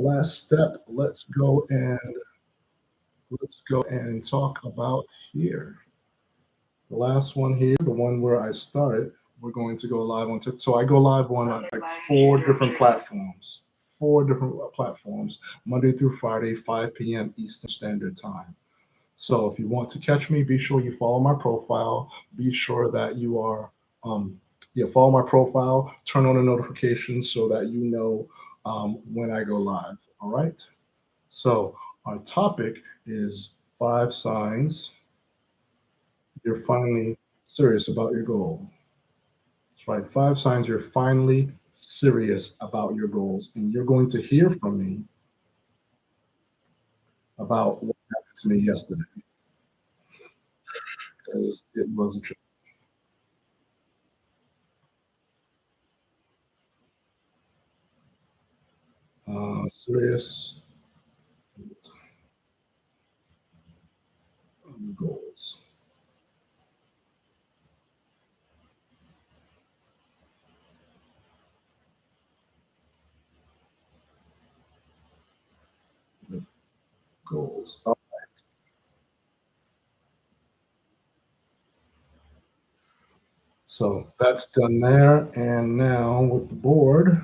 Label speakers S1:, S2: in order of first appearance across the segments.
S1: Last step, let's go and talk about here. The last one here, the one where I started, we're going to go live on so I go live on like four different platforms, Monday through Friday, 5 p.m. Eastern Standard Time. So if you want to catch me, be sure you follow my profile. Be sure that you are, follow my profile, turn on the notifications so that you know when I go live. All right. So our topic is 5 signs you're finally serious about your goal. That's right. 5 signs you're finally serious about your goals. And you're going to hear from me about what happened to me yesterday because it was a trip. Serious goals. Goals. So that's done there. And now with the board,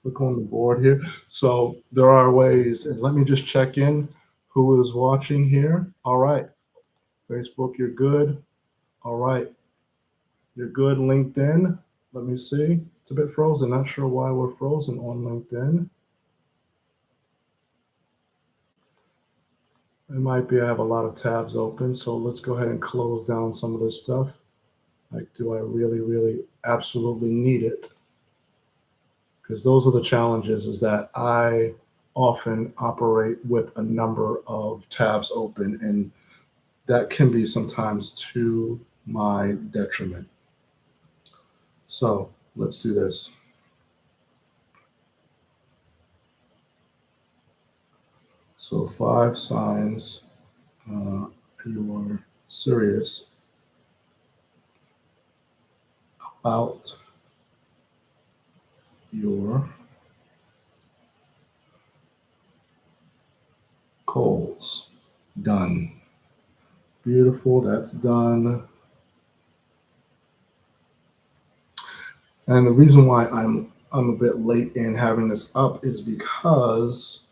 S1: click on the board here. So there are ways, and let me just check in who is watching here. All right. Facebook, you're good. All right. You're good. LinkedIn, let me see. It's a bit frozen. Not sure why we're frozen on LinkedIn. It might be I have a lot of tabs open. So let's go ahead and close down some of this stuff. Like, do I really, really absolutely need it? Because those are the challenges is that I often operate with a number of tabs open, and that can be sometimes to my detriment. So let's do this. So 5 signs you are serious about your goals. Done. Beautiful. That's done. And the reason why I'm a bit late in having this up is because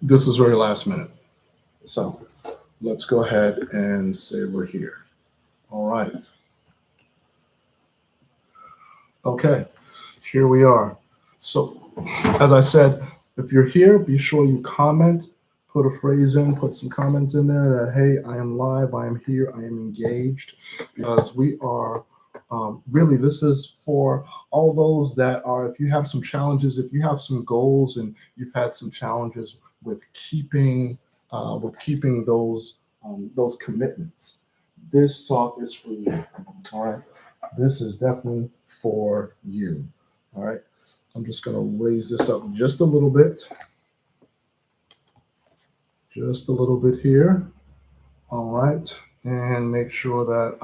S1: this is very last minute. So let's go ahead and say we're here. All right. Okay. Here we are. So, as I said, if you're here, be sure you comment, put a phrase in, put some comments in there that, hey, I am live, I am here, I am engaged, because we are really, this is for all those that are, if you have some challenges, if you have some goals and you've had some challenges with keeping those commitments, this talk is for you. All right. This is definitely for you. All right. I'm just going to raise this up just a little bit here. All right. And make sure that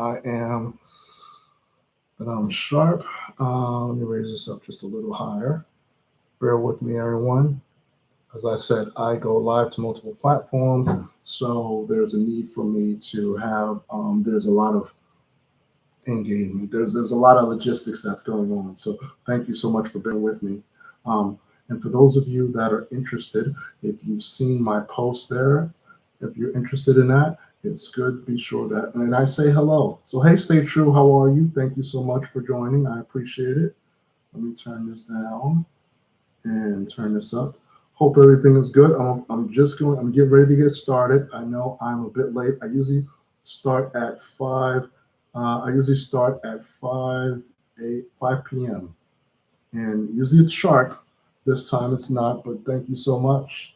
S1: I'm sharp. Let me raise this up just a little higher. Bear with me, everyone. As I said, I go live to multiple platforms. So there's a need for me to have, there's a lot of engagement. There's a lot of logistics that's going on. So thank you so much for bearing with me. And for those of you that are interested, if you've seen my post there, if you're interested in that, it's good. Be sure that, and I say hello. So hey, stay true. How are you? Thank you so much for joining. I appreciate it. Let me turn this down and turn this up. Hope everything is good. I'm getting ready to get started. I know I'm a bit late. I usually start at 5. I usually start at 5 p.m. And usually it's sharp. This time it's not, but thank you so much.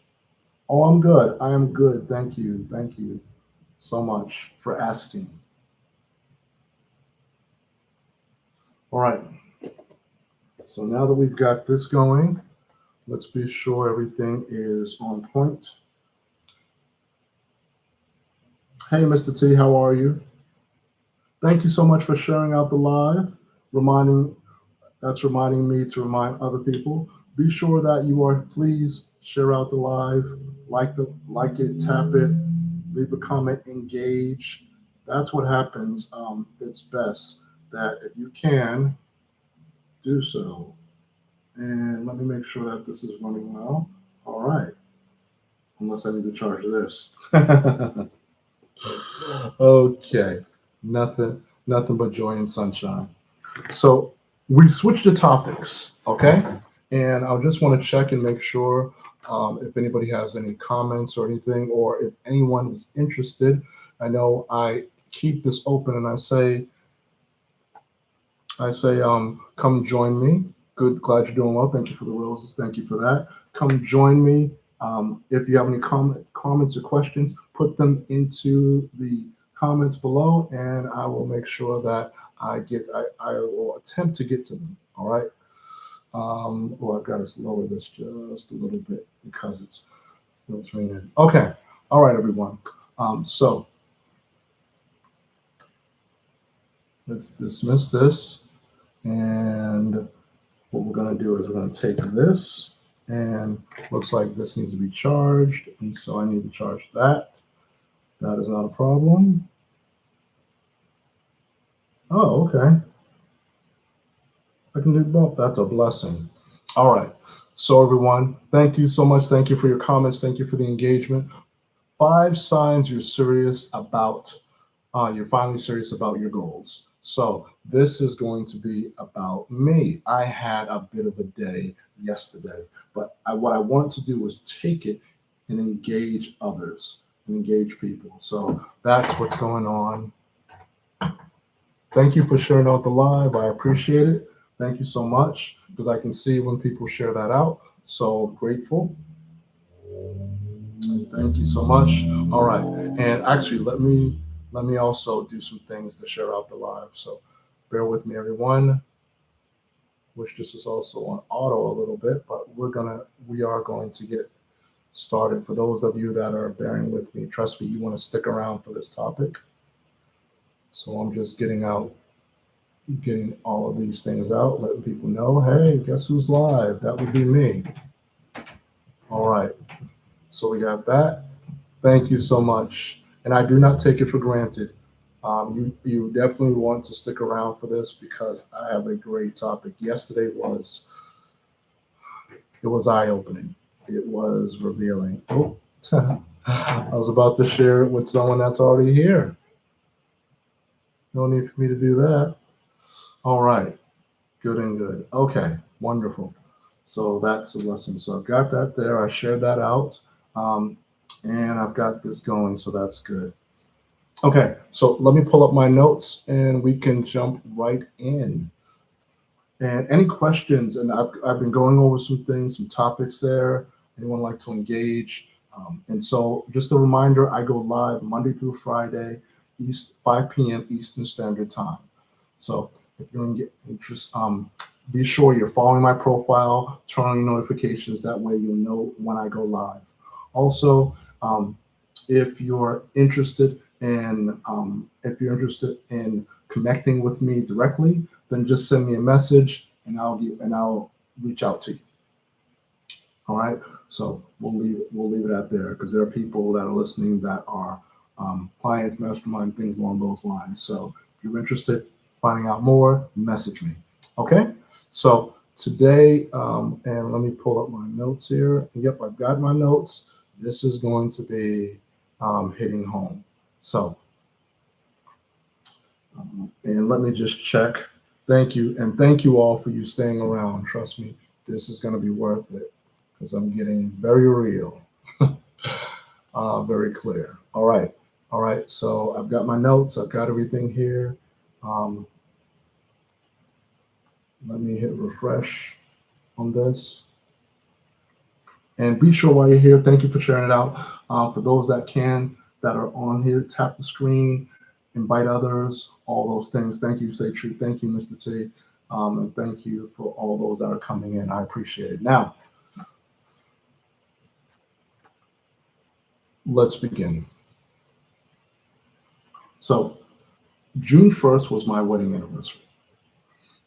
S1: Oh, I'm good. I am good. Thank you. Thank you so much for asking. All right. So now that we've got this going, let's be sure everything is on point. Hey, Mr. T, how are you? Thank you so much for sharing out the live, reminding that's reminding me to remind other people. Be sure that you are please share out the live, like it, tap it, leave a comment, engage. That's what happens. It's best that if you can do so. And let me make sure that this is running well. All right, unless I need to charge this. Okay, nothing but joy and sunshine. So we switched the topics, okay? And I just want to check and make sure if anybody has any comments or anything, or if anyone is interested. I know I keep this open and I say, come join me. Good, glad you're doing well. Thank you for the roses. Thank you for that. Come join me. If you have any comments or questions, put them into the comments below, and I will make sure that I will attempt to get to them. All right. I've got to lower this just a little bit because it's filtering in. Okay. All right, everyone. So let's dismiss this. And what we're going to do is we're going to take this, and looks like this needs to be charged. And so I need to charge that. That is not a problem. Oh, okay. I can do both. That's a blessing. All right. So, everyone, thank you so much. Thank you for your comments. Thank you for the engagement. 5 signs you're finally serious about your goals. So, this is going to be about me. I had a bit of a day yesterday, but what I wanted to do was take it and engage others and engage people. So, that's what's going on. Thank you for sharing out the live. I appreciate it. Thank you so much because I can see when people share that out. So grateful. Thank you so much. All right. And actually let me also do some things to share out the live. So bear with me, everyone. Which this is also on auto a little bit, but we are going to get started. For those of you that are bearing with me, trust me, you want to stick around for this topic. So I'm just getting all of these things out, letting people know, hey, guess who's live? That would be me. All right. So we got that. Thank you so much. And I do not take it for granted. You definitely want to stick around for this because I have a great topic. Yesterday was eye opening. It was revealing. Oh, I was about to share it with someone that's already here. No need for me to do that. All right. Good and good. Okay. Wonderful. So that's a lesson. So I've got that there. I shared that out. Um, and I've got this going. So that's good. Okay. So let me pull up my notes and we can jump right in. And any questions? And I've been going over some things, some topics there. Anyone like to engage? And so just a reminder, I go live Monday through Friday, 5 p.m. Eastern Standard Time. So if you're interested, be sure you're following my profile, turn on your notifications. That way you'll know when I go live. Also, if you're interested in connecting with me directly, then just send me a message and I'll reach out to you. All right. So we'll leave it at there because there are people that are listening that are clients, mastermind, things along those lines. So if you're interested, finding out more, message me. Okay. So today, and let me pull up my notes here. Yep, I've got my notes. This is going to be hitting home. So, and let me just check. Thank you. And thank you all for you staying around. Trust me, this is going to be worth it because I'm getting very real, very clear. All right. All right. So I've got my notes. I've got everything here. Um, Let me hit refresh on this. And be sure while you're here, thank you for sharing it out. For those that are on here, tap the screen, invite others, all those things. Thank you, Say True. Thank you, Mr. T. And thank you for all those that are coming in. I appreciate it. Now, let's begin. So June 1st was my wedding anniversary.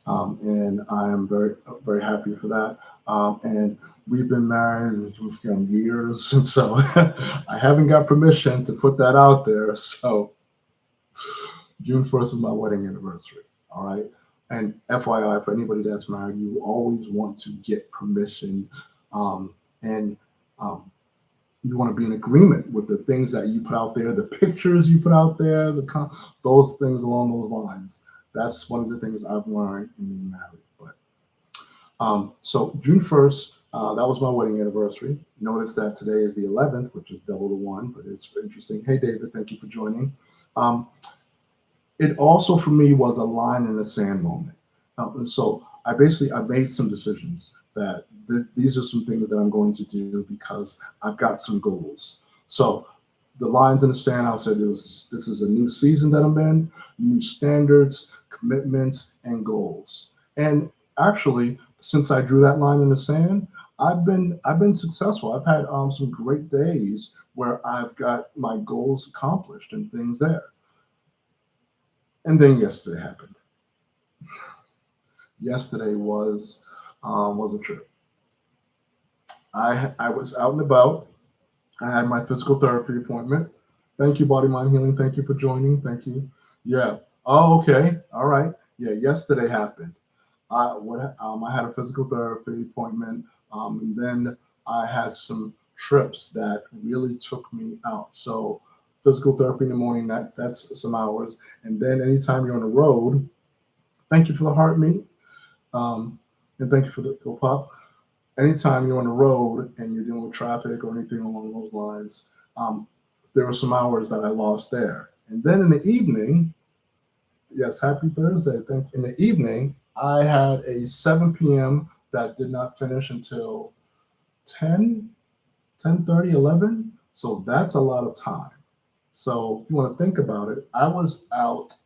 S1: And I am very, very happy for that. And we've been married years, and so I haven't got permission to put that out there. So June 1st is my wedding anniversary. All right. And FYI, for anybody that's married, you always want to get permission, and um, you want to be in agreement with the things that you put out there, the pictures you put out there, those things along those lines. That's one of the things I've learned in being married. But so June 1st, that was my wedding anniversary. Notice that today is the 11th, which is double the one, but it's interesting. Hey, David, thank you for joining. Um, it also for me was a line in the sand moment. So I made some decisions that these are some things that I'm going to do because I've got some goals. So the lines in the sand, I said this is a new season that I'm in, new standards, commitments, and goals. And actually, since I drew that line in the sand, I've been successful. I've had some great days where I've got my goals accomplished and things there. And then yesterday happened. Yesterday was a trip. I was out and about. I had my physical therapy appointment. Thank you, Body Mind Healing. Thank you for joining. Thank you. Yeah. Oh, okay. All right. Yeah. Yesterday happened. I had a physical therapy appointment, and then I had some trips that really took me out. So physical therapy in the morning, that's some hours, and then anytime you're on the road, thank you for the heart meet, um, and thank you for the go pop. Anytime you're on the road and you're dealing with traffic or anything along those lines, um, there were some hours that I lost there. And then in the evening, yes, happy Thursday. Thank In the evening, I had a 7 p.m. that did not finish until 10, 10:30, 11. So that's a lot of time. So if you want to think about it, I was out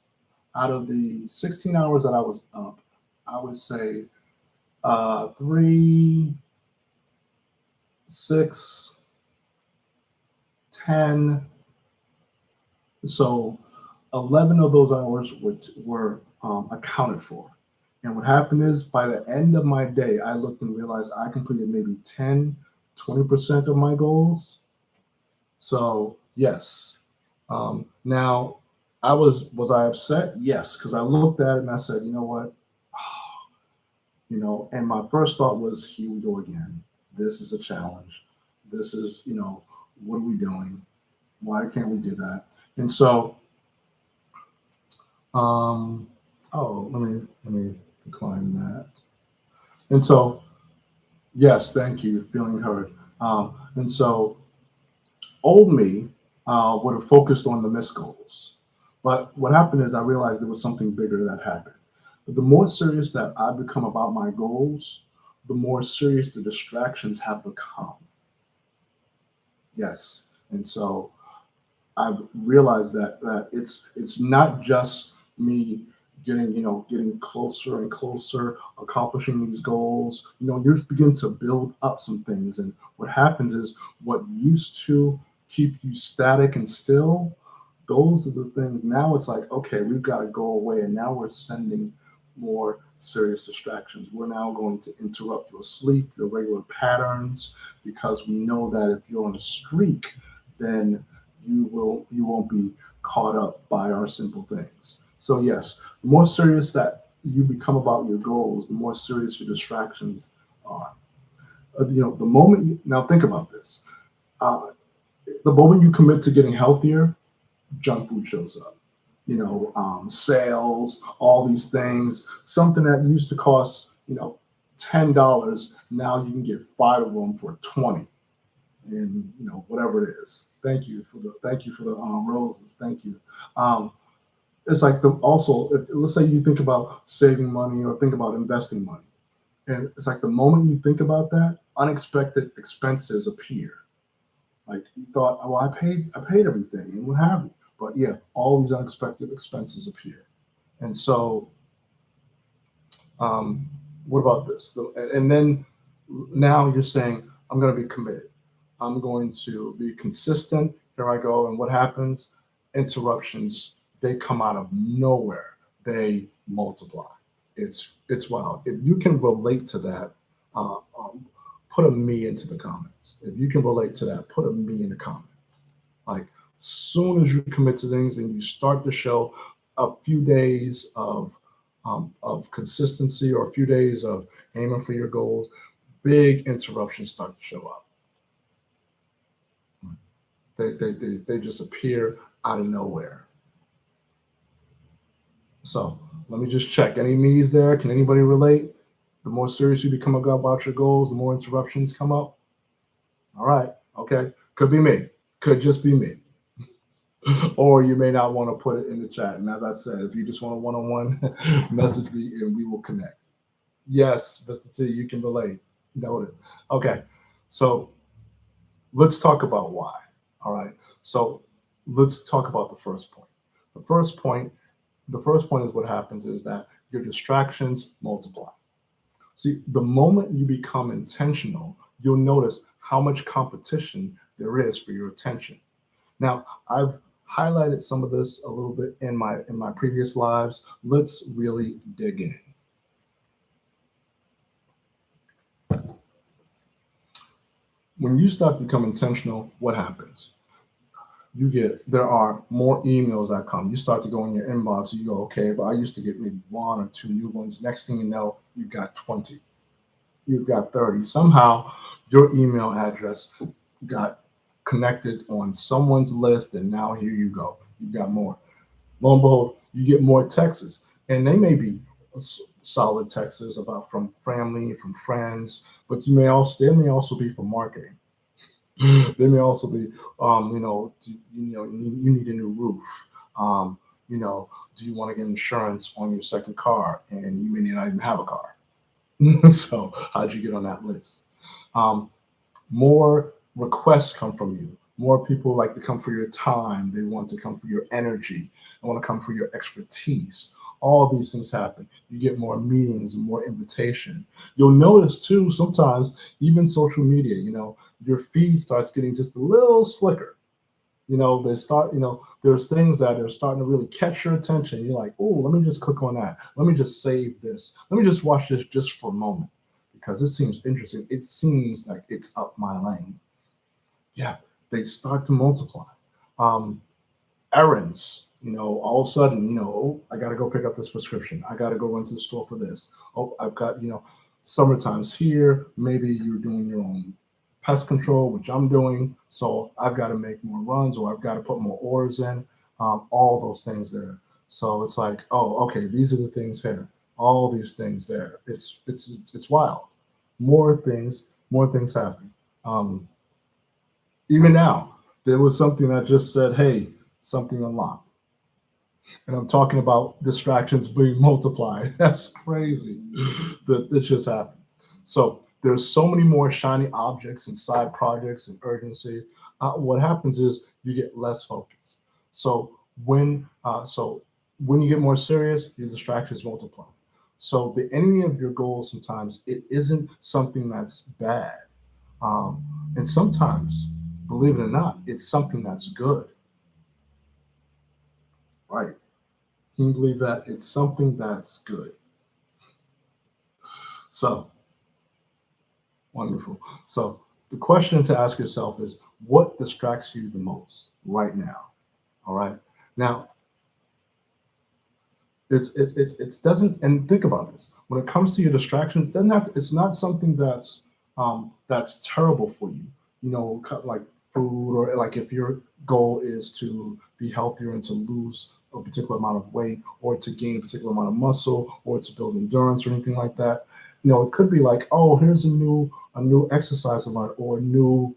S1: of the 16 hours that I was up, I would say three, 6, 10. So 11 of those hours were accounted for. And what happened is by the end of my day, I looked and realized I completed maybe 10, 20% of my goals. So yes. Now, was I upset? Yes, because I looked at it and I said, you know what? And my first thought was, here we go again. This is a challenge. This is, what are we doing? Why can't we do that? And so, um, oh, let me decline that. And so, yes, thank you, feeling heard. And so, old me would have focused on the missed goals. But what happened is I realized there was something bigger that happened. But the more serious that I become about my goals, the more serious the distractions have become. Yes. And so I've realized that it's not just me getting closer and closer, accomplishing these goals. You begin to build up some things, and what happens is what used to keep you static and still, those are the things. Now it's like, okay, we've got to go away, and now we're sending more serious distractions. We're now going to interrupt your sleep, your regular patterns, because we know that if you're on a streak, then you won't be caught up by our simple things. So yes, the more serious that you become about your goals, the more serious your distractions are. The moment now think about this. Uh, the moment you commit to getting healthier, junk food shows up. Sales, all these things. Something that used to cost $10, now you can get 5 of them for 20, and whatever it is. Thank you for the roses. Thank you. Um, it's like let's say you think about saving money or think about investing money, and it's like the moment you think about that, unexpected expenses appear. Like you thought, oh, I paid everything and what have you, but yeah, all these unexpected expenses appear, and so um, what about this? And then now you're saying I'm going to be committed. I'm going to be consistent. Here I go. And what happens? Interruptions they come out of nowhere. They multiply. It's wild. If you can relate to that, put a me into the comments. If you can relate to that, put a me in the comments. Like, soon as you commit to things and you start to show a few days of consistency or a few days of aiming for your goals, big interruptions start to show up. They just appear out of nowhere. So let me just check. Any me's there? Can anybody relate? The more serious you become about your goals, the more interruptions come up. All right. Okay. Could be me. Could just be me. Or you may not want to put it in the chat. And as I said, if you just want a one-on-one, message me and we will connect. Yes, Mr. T, you can relate. Noted. Okay. So let's talk about why. All right. So let's talk about the first point. The first point is what happens is that your distractions multiply. See, the moment you become intentional, you'll notice how much competition there is for your attention. Now, I've highlighted some of this a little bit in my previous lives. Let's really dig in. When you start to become intentional, what happens? There are more emails that come. You start to go in your inbox, you go, okay, but I used to get maybe one or two new ones. Next thing you know, you've got 20. You've got 30. Somehow your email address got connected on someone's list, and now here you go. You've got more. Lo and behold, you get more texts, and they may be solid texts about from family, from friends, but they may also be for marketing. They may also be, you need a new roof. Do you want to get insurance on your second car, and you may not even have a car. So how'd you get on that list? More requests come from you. More people like to come for your time. They want to come for your energy. They want to come for your expertise. All these things happen. You get more meetings and more invitation. You'll notice too, sometimes even social media, your feed starts getting just a little slicker. There's things that are starting to really catch your attention. You're like, oh, let me just click on that. Let me just save this. Let me just watch this just for a moment because it seems interesting. It seems like it's up my lane. Yeah, they start to multiply. Errands, all of a sudden, oh, I got to go pick up this prescription. I got to go run to the store for this. Oh, I've got, summertime's here. Maybe you're doing your own pest control, which I'm doing. So I've got to make more runs or I've got to put more orders in, all those things there. So it's like, oh, okay, these are the things here, all these things there. It's wild. More things happen. Even now, there was something that just said, hey, something unlocked. And I'm talking about distractions being multiplied. That's crazy that it just happens. So there's so many more shiny objects and side projects and urgency. What happens is you get less focus. So when you get more serious, your distractions multiply. So the enemy of your goals sometimes it isn't something that's bad, and sometimes, believe it or not, it's something that's good. Right? Can you believe that? It's something that's good. So wonderful. So the question to ask yourself is, what distracts you the most right now? All right. Now, it doesn't. And think about this. When it comes to your distraction, it doesn't have. It's not something that's terrible for you. Like food or like if your goal is to be healthier and to lose a particular amount of weight or to gain a particular amount of muscle or to build endurance or anything like that. It could be like, oh, here's a new exercise alert or a new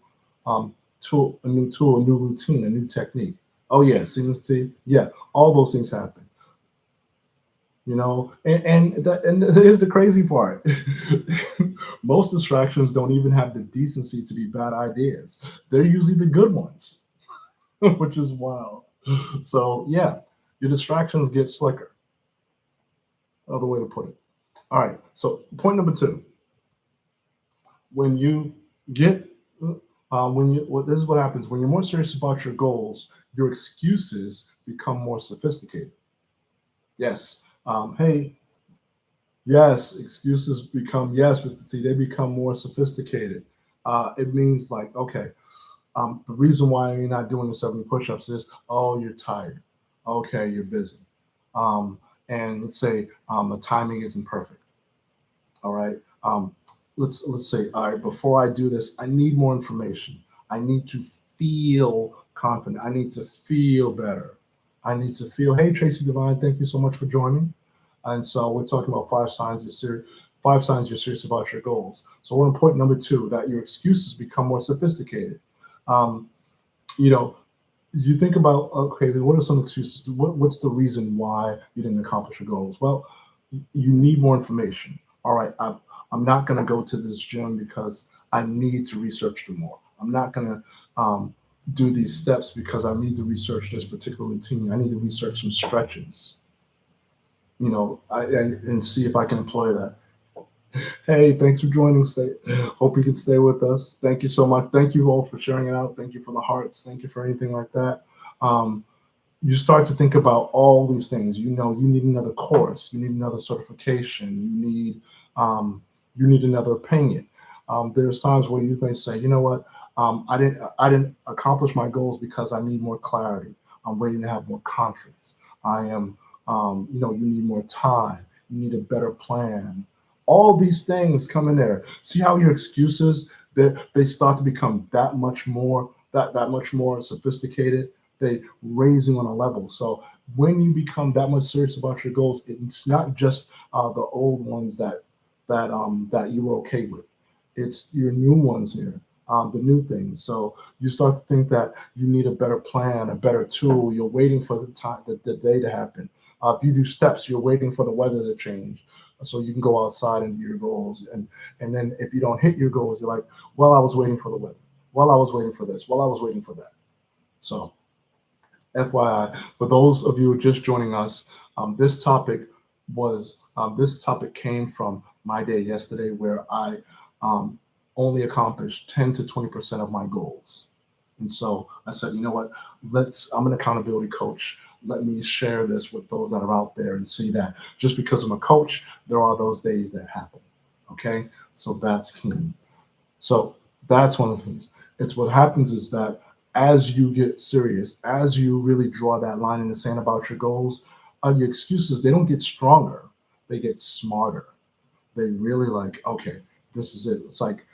S1: tool, a new routine, a new technique. Oh yeah, CNC, yeah, all those things happen. And here's the crazy part. Most distractions don't even have the decency to be bad ideas. They're usually the good ones, which is wild. So yeah, your distractions get slicker. Another way to put it. All right. So point number 2. When you get this is what happens when you're more serious about your goals. Your excuses become more sophisticated. Yes. Hey, yes, excuses become, yes, Mr. T, they become more sophisticated. It means like, okay, the reason why you're not doing the 70 push-ups is, oh, you're tired. Okay, you're busy. Um, and let's say the timing isn't perfect. All right. Let's say, all right, before I do this, I need more information. I need to feel confident. I need to feel better. I need to feel, hey, Tracy Divine, thank you so much for joining. And so we're talking about five signs you're serious about your goals. So we're on point number two, that your excuses become more sophisticated. Um, you know, you think about, okay, what are some excuses? What's the reason why you didn't accomplish your goals? Well, you need more information. All right, I'm not going to go to this gym because I need to research more. I'm not going to do these steps because I need to research this particular routine. I need to research some stretches, and see if I can employ that. Hey, thanks for joining. Hope you can stay with us. Thank you so much. Thank you all for sharing it out. Thank you for the hearts. Thank you for anything like that. Um, you start to think about all these things. You need another course. You need another certification. Um, you need another opinion. There's times where you may say, you know what, I didn't accomplish my goals because I need more clarity. I'm waiting to have more confidence. I am, you need more time. You need a better plan. All these things come in there. See how your excuses, they start to become that much more sophisticated. They raising on a level. So when you become that much serious about your goals, it's not just the old ones that you were okay with. It's your new ones here, the new things. So you start to think that you need a better plan, a better tool. You're waiting for the day to happen. If you do steps, you're waiting for the weather to change so you can go outside and do your goals. And then if you don't hit your goals, you're like, well, I was waiting for the weather. Well, I was waiting for this. Well, I was waiting for that. So FYI, for those of you just joining us, this topic came from my day yesterday, where I um, only accomplished 10 to 20% of my goals, and so I said, you know what? I'm an accountability coach. Let me share this with those that are out there and see that just because I'm a coach, there are those days that happen. Okay, so that's key. So that's one of the things. It's what happens is that as you get serious, as you really draw that line in the sand about your goals, your excuses, they don't get stronger, they get smarter. They really like, okay, this is it. It's like,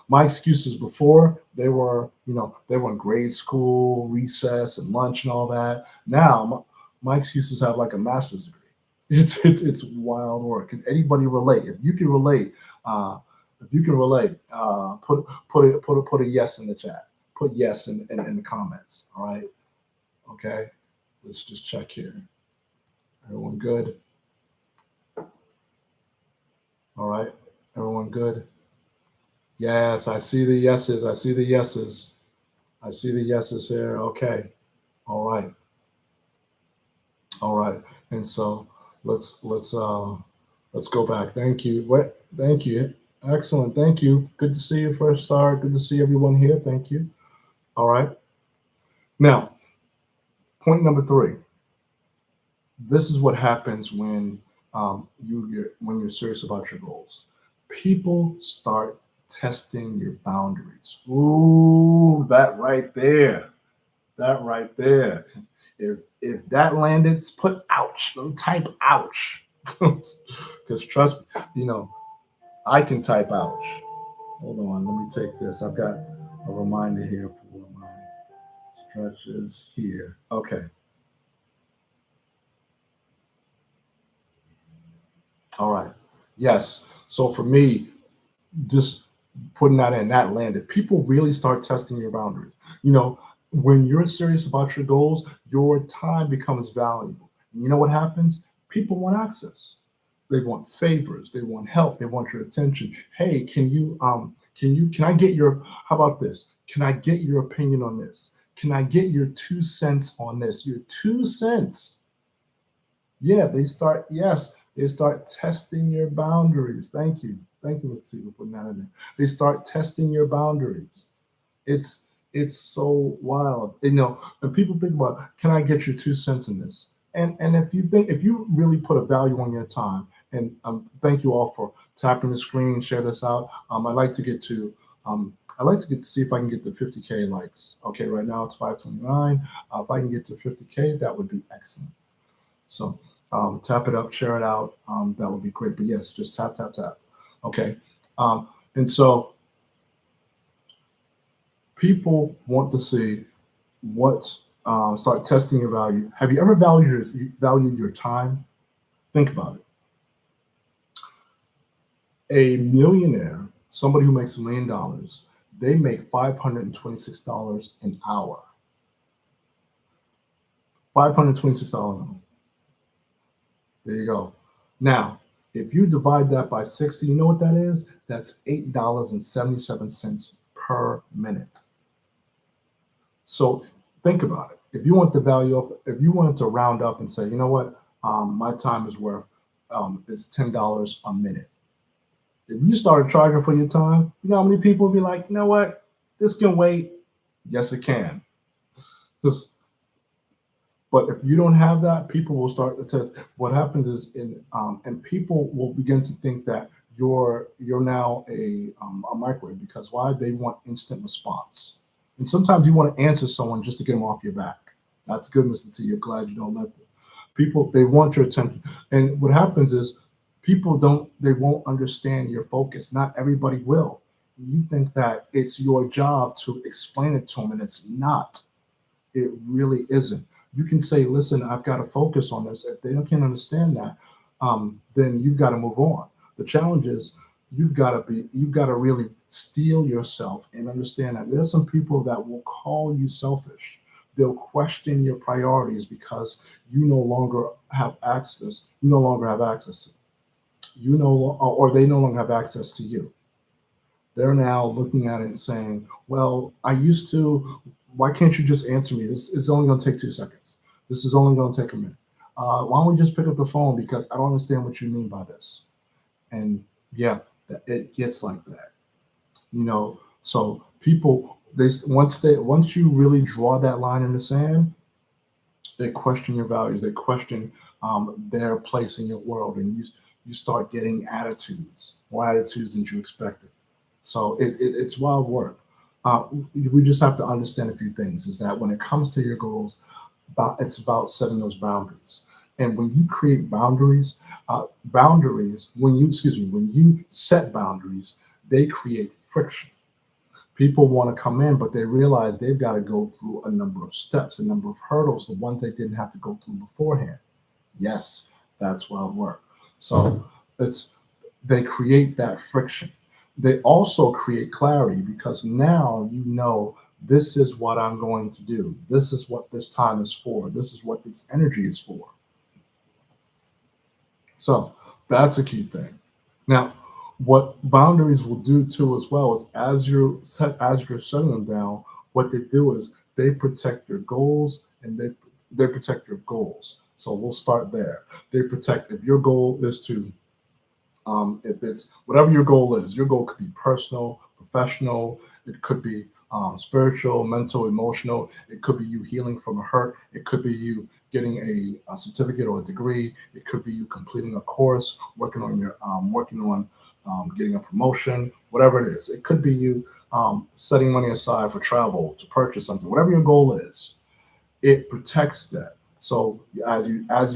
S1: my excuses before, they were in grade school, recess and lunch and all that. Now my excuses have like a master's degree. It's wild work. Can anybody relate? If you can relate, put a yes in the chat. Put yes in the comments. All right. Okay. Let's just check here. Everyone good? All right. Everyone good? Yes, I see the yeses. I see the yeses. I see the yeses here. Okay. All right. All right. And so let's go back. Thank you. What? Thank you. Excellent. Thank you. Good to see you, First Star. Good to see everyone here. Thank you. All right. Now, point number three. This is what happens when when you're serious about your goals. People start testing your boundaries. Ooh, that right there. That right there. If that landed, put ouch. Let me type ouch. Because trust me, I can type ouch. Hold on, let me take this. I've got a reminder here for my stretches here. Okay. All right. Yes. So for me, just putting that in, that landed. People really start testing your boundaries. You know, when you're serious about your goals, your time becomes valuable. And you know what happens? People want access. They want favors. They want help. They want your attention. Hey, can I get your, how about this? Can I get your opinion on this? Can I get your 2 cents on this? Your 2 cents. Yeah, they start testing your boundaries. Thank you. Thank you, Mr. C, for putting that in there. They start testing your boundaries. It's It's so wild. And people think about, can I get your 2 cents in this? And if you really put a value on your time, and thank you all for tapping the screen, share this out. I'd like to get to see if I can get to 50K likes. Okay, right now it's 529. If I can get to 50K, that would be excellent. So tap it up, share it out. That would be great. But yes, just tap, tap, tap. Okay. And so people want to see what, start testing your value. Have you ever valued your time? Think about it. A millionaire, somebody who makes $1 million, they make $526 an hour. $526 an hour. There you go. Now, if you divide that by 60, you know what that is? That's $8.77 per minute. So think about it. If you want the value up, if you wanted to round up and say, you know what, my time is worth is $10 a minute. If you started charging for your time, you know how many people would be like, you know what, this can wait. Yes, it can. Because But if you don't have that, people will start to test. What happens is, and people will begin to think that you're now a microwave, because why? They want instant response, and sometimes you want to answer someone just to get them off your back. That's good, Mr. T. You're glad you don't let them. People, they want your attention, and what happens is people don't they won't understand your focus. Not everybody will. You think that it's your job to explain it to them, and it's not. It really isn't. You can say, listen, I've got to focus on this. If they can't understand that, then you've got to move on. The challenge is you've got to really steel yourself and understand that there are some people that will call you selfish. They'll question your priorities because you no longer have access to, or they no longer have access to you. They're now looking at it and saying, well, I used to, why can't you just answer me? This is only going to take 2 seconds. This is only going to take a minute. Why don't we just pick up the phone? Because I don't understand what you mean by this. And yeah, it gets like that. So people, once you really draw that line in the sand, they question your values. They question their place in your world, and you start getting more attitudes than you expected. So it's wild work. We just have to understand a few things. Is that when it comes to your goals, it's about setting those boundaries. And when you create when you set boundaries, they create friction. People want to come in, but they realize they've got to go through a number of steps, a number of hurdles, the ones they didn't have to go through beforehand. Yes, that's wild work. So it's they create that friction. They also create clarity, because now you know, this is what I'm going to do. This is what this time is for. This is what this energy is for. So that's a key thing. Now, what boundaries will do too as well is, as you're setting them down, what they do is they protect your goals, and they protect your goals. So we'll start there. They protect, if your goal is to, if it's whatever your goal could be personal, professional, it could be spiritual, mental, emotional, it could be you healing from a hurt, it could be you getting a certificate or a degree, it could be you completing a course, working on getting a promotion, whatever it is. It could be you setting money aside for travel, to purchase something, whatever your goal is. It protects that. So as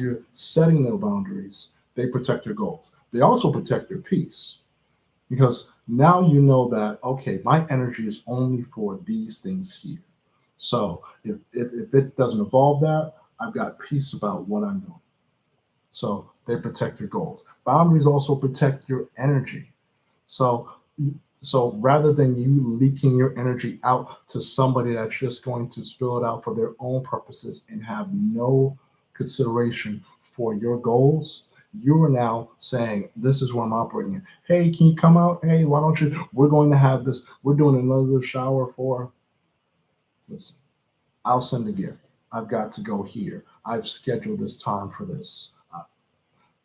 S1: you're setting the boundaries, they protect your goals. They also protect your peace, because now you know that, okay, my energy is only for these things here. So if it doesn't involve that, I've got peace about what I'm doing. So they protect your goals. Boundaries also protect your energy. So so rather than you leaking your energy out to somebody that's just going to spill it out for their own purposes and have no consideration for your goals, you are now saying, this is where I'm operating in. Hey, can you come out? Hey, why don't you? We're going to have this. We're doing another shower for. Listen, I'll send a gift. I've got to go here. I've scheduled this time for this.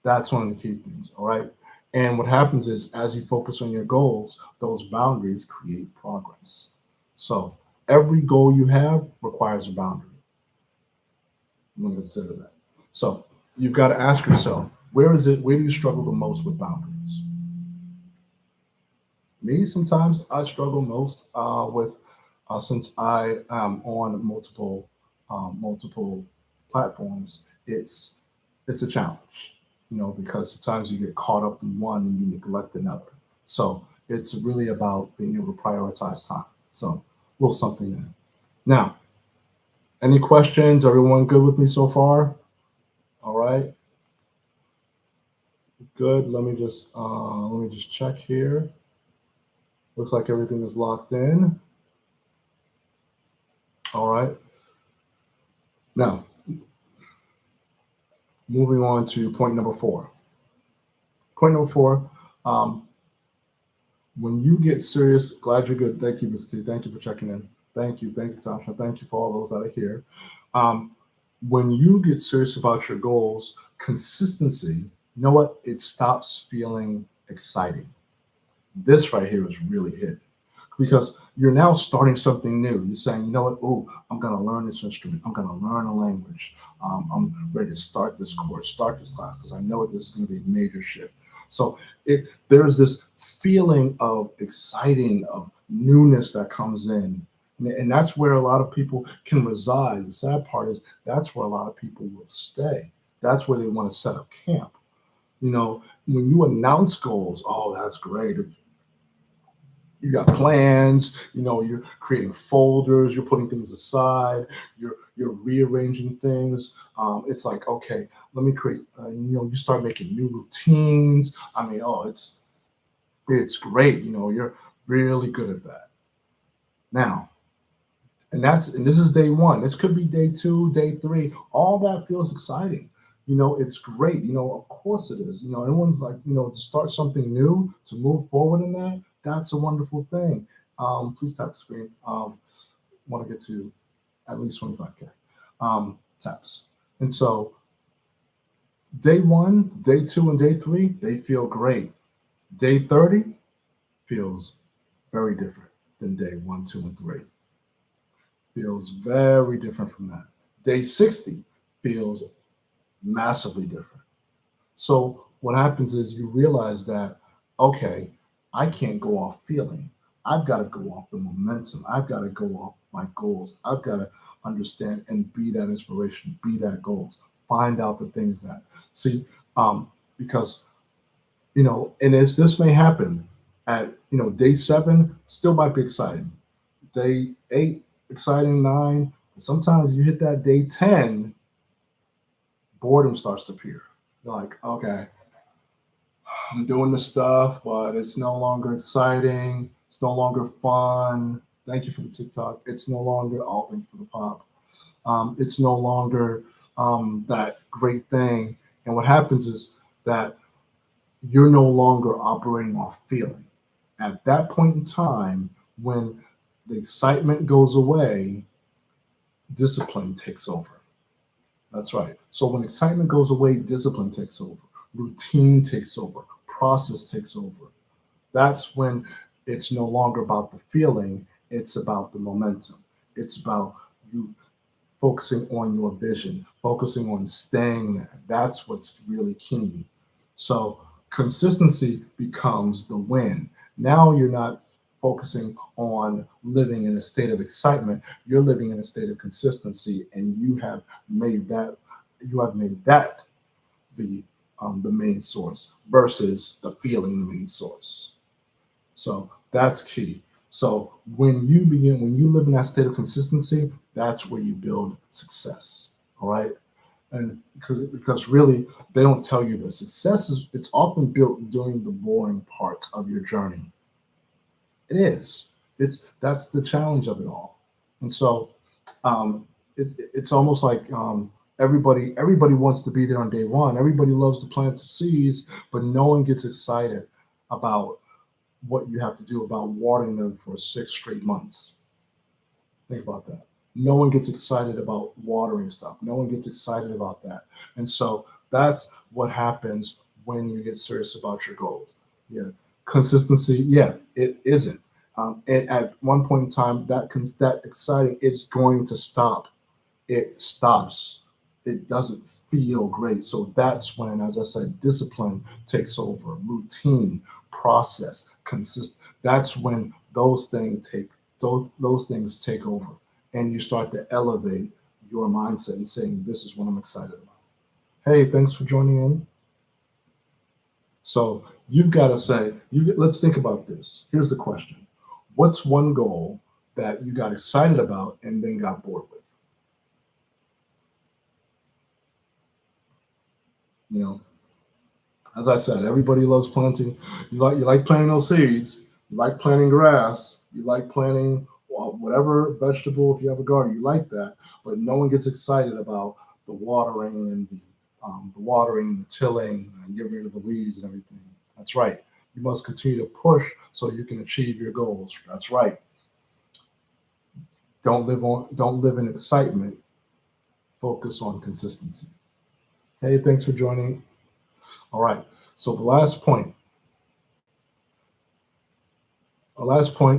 S1: That's one of the key things. All right. And what happens is, as you focus on your goals, those boundaries create progress. So Every goal you have requires a boundary. I'm going to consider that. So you've got to ask yourself, where do you struggle the most with boundaries? Me, sometimes I struggle most with since I am on multiple platforms. It's a challenge, because sometimes you get caught up in one and you neglect another. So it's really about being able to prioritize time. So a little something there. Now, any questions? Everyone good with me so far? All right, good. Let me just check here. Looks like everything is locked in. All right. Now, moving on to point number four. Point number four. Um, when you get serious, glad you're good. Thank you, Mr. T. Thank you for checking in. Thank you, Tasha. Thank you for all those that are here. Um, when you get serious about your goals, consistency, you know what? It stops feeling exciting. This right here is really hidden because you're now starting something new. You're saying, you know what? Oh, I'm going to learn this instrument. I'm going to learn a language. I'm ready to start this course, start this class because I know this is going to be a major shift. So there's this feeling of exciting, of newness that comes in. And that's where a lot of people can reside. The sad part is that's where a lot of people will stay. That's where they want to set up camp. When you announce goals, oh, that's great. You got plans, you're creating folders, you're putting things aside, you're rearranging things. It's like, okay, let me create, you start making new routines. I mean, oh, it's great. You're really good at that. Now, and this is day one. This could be day two, day three. All that feels exciting. It's great. Of course it is. Everyone's like, to start something new, to move forward in that, that's a wonderful thing. Please tap the screen. Want to get to at least 25K taps. And so day one, day two, and day three, they feel great. Day 30 feels very different than day one, two, and three. Feels very different from that. Day 60 feels massively different. So what happens is you realize that, okay, I can't go off feeling. I've got to go off the momentum. I've got to go off my goals. I've got to understand and be that inspiration, be that goals. Find out the things that see, because and this may happen at day 7, still might be exciting. Day 8, exciting. 9. Sometimes you hit that day 10, boredom starts to appear. You're like, okay, I'm doing the stuff, but it's no longer exciting. It's no longer fun. Thank you for the TikTok. It's no longer, oh, thank you for the pop. It's no longer that great thing. And what happens is that you're no longer operating off feeling. At that point in time, when the excitement goes away, discipline takes over. That's right. So when excitement goes away, discipline takes over, routine takes over, process takes over. That's when it's no longer about the feeling, it's about the momentum. It's about you focusing on your vision, focusing on staying there. That's what's really key. So consistency becomes the win. Now you're not focusing on living in a state of excitement. You're living in a state of consistency, and you have made that the main source versus the feeling the main source. So that's key. So when you live in that state of consistency, that's where you build success. All right. And because really they don't tell you that success it's often built during the boring parts of your journey. It is. That's the challenge of it all. And so it's almost like everybody wants to be there on day one. Everybody loves to plant the seeds, but no one gets excited about what you have to do about watering them for 6 straight months. Think about that. No one gets excited about watering stuff. No one gets excited about that. And so that's what happens when you get serious about your goals. Yeah. Consistency, yeah, it isn't. And at one point in time, that exciting, it's going to stop. It stops. It doesn't feel great. So that's when, as I said, discipline takes over, routine, process, consist. That's when those things take over, and you start to elevate your mindset and saying, "This is what I'm excited about." Hey, thanks for joining in. So you've got to say, let's think about this. Here's the question: what's one goal that you got excited about and then got bored with? You know, as I said, everybody loves planting. You like planting those seeds. You like planting grass. You like planting, well, whatever vegetable. If you have a garden, you like that. But no one gets excited about the watering and the tilling, and getting rid of the weeds and everything. That's right. You must continue to push so you can achieve your goals. That's right. Don't live in excitement. Focus on consistency. Hey, thanks for joining. All right. So the last point,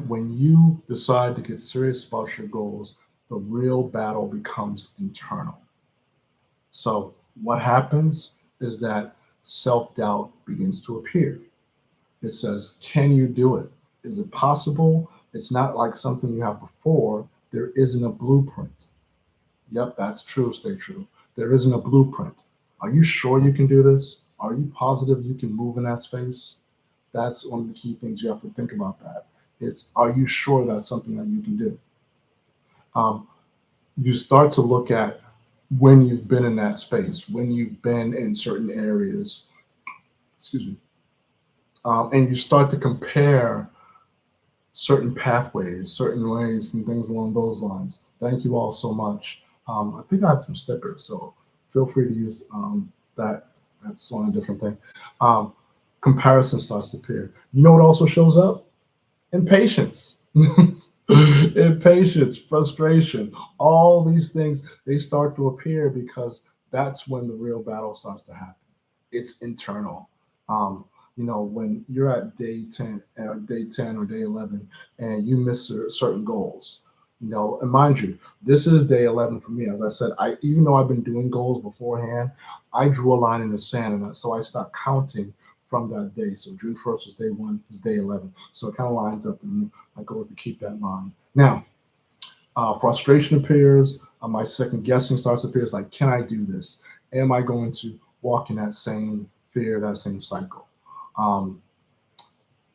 S1: when you decide to get serious about your goals, the real battle becomes internal. So what happens is that self-doubt begins to appear. It says, can you do it? Is it possible? It's not like something you have before. There isn't a blueprint. Yep, that's true. Stay true. There isn't a blueprint. Are you sure you can do this? Are you positive you can move in that space? That's one of the key things you have to think about that. It's, are you sure that's something that you can do? Um, you start to look at when you've been in that space, when you've been in certain areas, excuse me, and you start to compare certain pathways, certain ways, and things along those lines. Thank you all so much. I think I have some stickers, so feel free to use that. That's on a different thing. Um, Comparison starts to appear. You know what also shows up? Impatience. Impatience, frustration, all these things, they start to appear because that's when the real battle starts to happen. It's internal. When you're at day 10 or day 11, and you miss certain goals, and mind you, this is day 11 for me. As I said, even though I've been doing goals beforehand, I drew a line in the sand, and so I stopped counting from that day. So June 1st was day 1, is day 11. So it kind of lines up, and my goal is to keep that line. Now, frustration appears. My second guessing starts to appear. It's like, can I do this? Am I going to walk in that same fear, that same cycle? Um,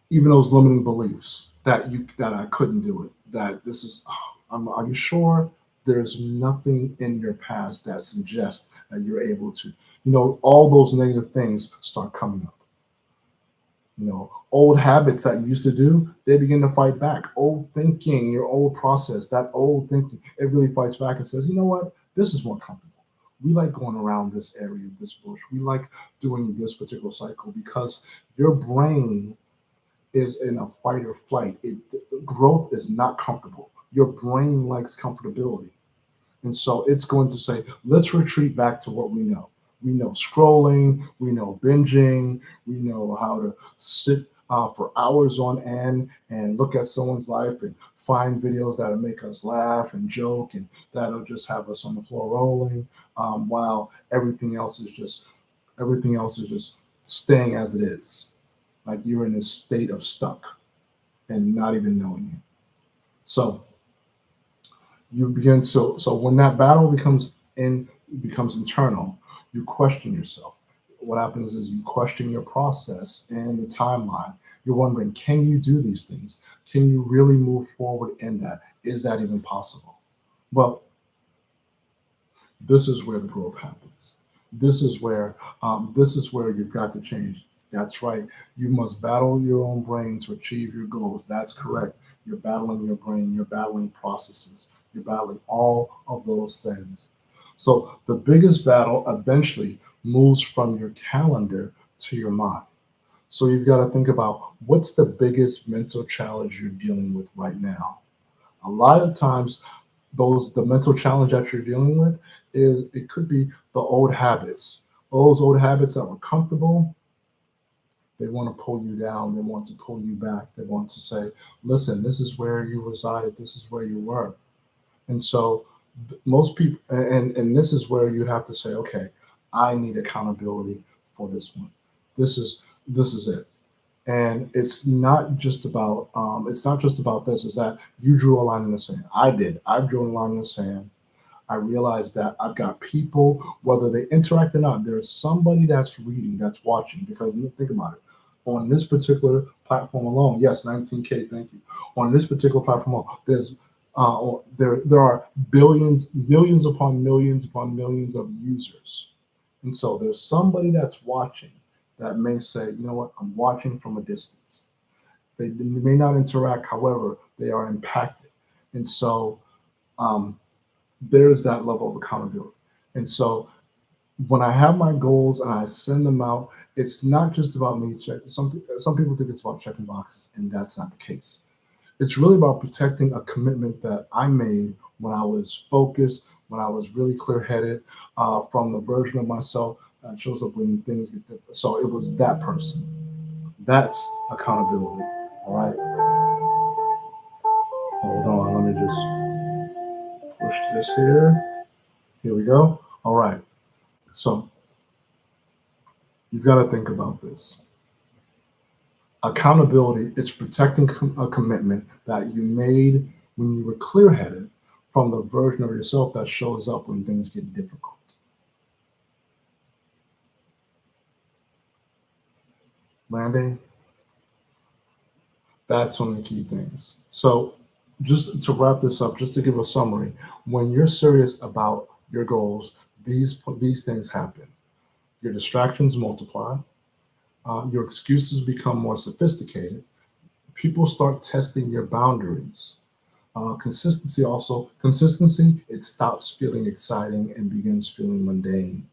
S1: Even those limiting beliefs that I couldn't do it. That this is. Are you sure? There's nothing in your past that suggests that you're able to. All those negative things start coming up. Old habits that you used to do, they begin to fight back. Old thinking, your old process, that old thinking, it really fights back and says, you know what? This is more comfortable. We like going around this area, this bush. We like doing this particular cycle because your brain is in a fight or flight. Growth is not comfortable. Your brain likes comfortability. And so it's going to say, let's retreat back to what we know. We know scrolling, we know binging, we know how to sit for hours on end and look at someone's life and find videos that'll make us laugh and joke, and that'll just have us on the floor rolling, while everything else is just staying as it is. Like you're in this state of stuck and not even knowing it. So when that battle becomes internal, you question yourself. What happens is you question your process and the timeline. You're wondering, can you do these things? Can you really move forward in that? Is that even possible? Well, this is where the growth happens. This is where you've got to change. That's right. You must battle your own brain to achieve your goals. That's correct. You're battling your brain. You're battling processes. You're battling all of those things. So the biggest battle eventually moves from your calendar to your mind. So you've got to think about, what's the biggest mental challenge you're dealing with right now. A lot of times, the mental challenge that you're dealing with, it could be the old habits. Those old habits that were comfortable, They want to pull you down. They want to pull you back. They want to say, listen, this is where you resided. This is where you were. And so most people, and this is where you have to say, okay, I need accountability for this one. This is it. And it's not just about this. Is that you drew a line in the sand? I did. I drew a line in the sand. I realized that I've got people, whether they interact or not, there's somebody that's reading, that's watching. Because think about it. On this particular platform alone, yes, 19K, thank you. On this particular platform alone, there are billions, millions upon millions of users. And so there's somebody that's watching that may say, you know what, I'm watching from a distance. They may not interact, however, they are impacted. And so um, there's that level of accountability. And so when I have my goals and I send them out, it's not just about me checking. Some people think it's about checking boxes, and that's not the case. It's really about protecting a commitment that I made when I was focused, when I was really clear headed, from the version of myself that shows up when things get difficult. So it was that person. That's accountability. All right. Hold on. Let me just push this here. Here we go. All right. So you've got to think about this. Accountability, it's protecting a commitment that you made when you were clear headed from the version of yourself that shows up when things get difficult. Landing, that's one of the key things. So, just to wrap this up, just to give a summary, when you're serious about your goals, these things happen. Your distractions multiply, your excuses become more sophisticated, people start testing your boundaries. Consistency, it stops feeling exciting and begins feeling mundane.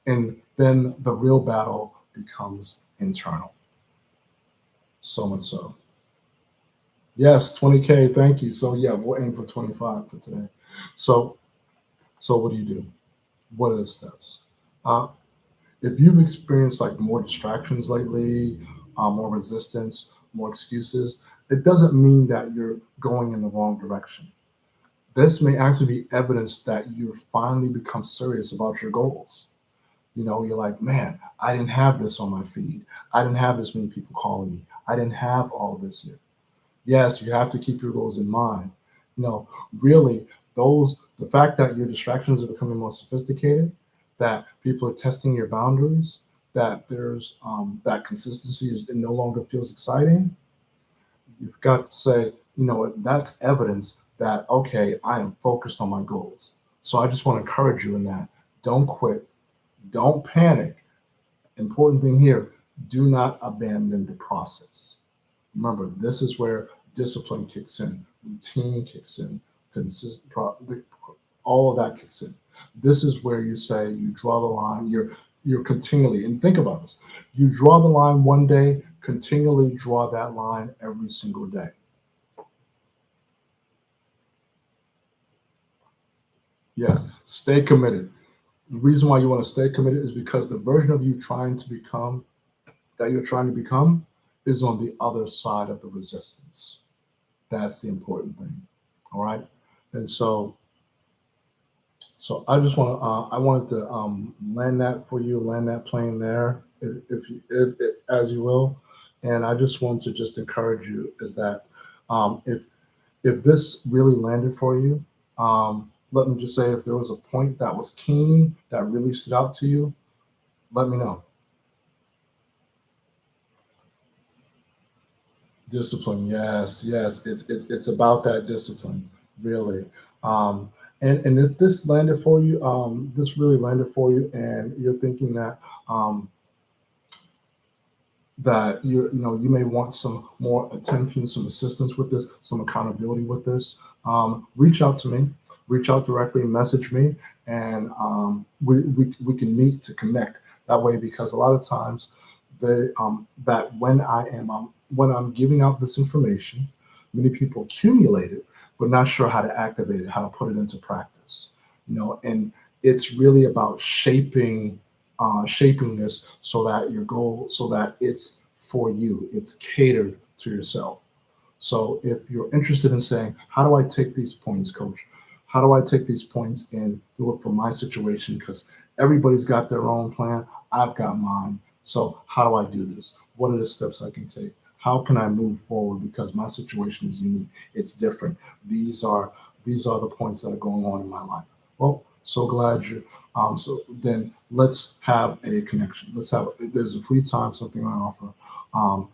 S1: And then the real battle becomes internal. So much so. Yes, 20K, thank you. So yeah, we'll aim for 25 for today. So so what do you do? What are the steps? Uh, if you've experienced like more distractions lately, more resistance, more excuses, it doesn't mean that you're going in the wrong direction. This may actually be evidence that you've finally become serious about your goals. You're like, man, I didn't have this on my feed. I didn't have this many people calling me. I didn't have all this here. Yes, you have to keep your goals in mind. Really, the fact that your distractions are becoming more sophisticated, that people are testing your boundaries, that there's that consistency is it no longer feels exciting. You've got to say, that's evidence that okay, I am focused on my goals. So I just want to encourage you in that. Don't quit. Don't panic. Important thing here: do not abandon the process. Remember, this is where discipline kicks in, routine kicks in, all of that kicks in. This is where you say you draw the line. You're continually, and think about this. You draw the line one day, continually draw that line every single day. Yes, stay committed. The reason why you want to stay committed is because the version of you that you're trying to become is on the other side of the resistance. That's the important thing. All right. And so I just want to, I wanted to land that for you, land that plane there, as you will. And I just want to just encourage you is that if this really landed for you, let me just say if there was a point that was keen that really stood out to you, let me know. Discipline, yes, yes, it's about that discipline, really. Um, and if this landed for you, this really landed for you, and you're thinking um, that you may want some more attention, some assistance with this, some accountability with this, reach out to me, reach out directly, message me, and we can meet to connect that way because a lot of times that when I'm giving out this information, many people accumulate it, but not sure how to activate it, how to put it into practice. And it's really about shaping this so that your goal, so that it's for you. It's catered to yourself. So if you're interested in saying, how do I take these points, coach? How do I take these points and do it for my situation? Because everybody's got their own plan. I've got mine. So how do I do this? What are the steps I can take? How can I move forward? Because my situation is unique. It's different. These are these are the points that are going on in my life. Well, so glad you. So then let's have a connection. Let's have. There's a free time, something I offer. Um,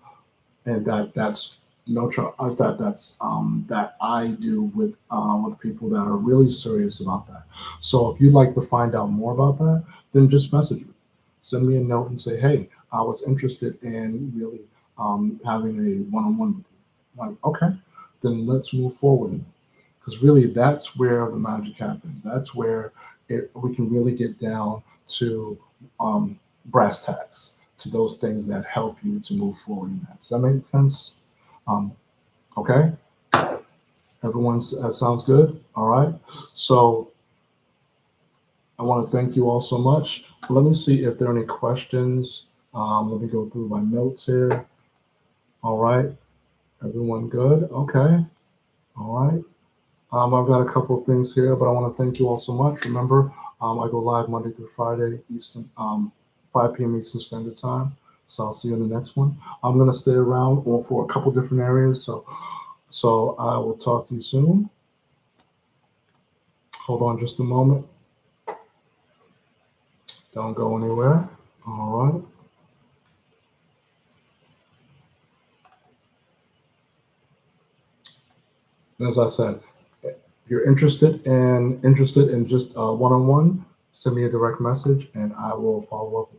S1: and that's no charge that I do with people that are really serious about that. So if you'd like to find out more about that, then just message me, send me a note, and say, hey, I was interested in really having a one-on-one with you. Like, okay, then let's move forward. Because really, that's where the magic happens. That's where we can really get down to brass tacks, to those things that help you to move forward in that. Does that make sense? Um, okay, everyone's that sounds good. All right. So I want to thank you all so much. Let me see if there are any questions. Let me go through my notes here. All right. Everyone good? Okay. All right. I've got a couple of things here, but I want to thank you all so much. Remember, I go live Monday through Friday, Eastern, 5 p.m. Eastern Standard Time. So I'll see you in the next one. I'm gonna stay around for a couple different areas. So I will talk to you soon. Hold on just a moment. Don't go anywhere. All right. And as I said, if you're interested in just one-on-one, send me a direct message and I will follow up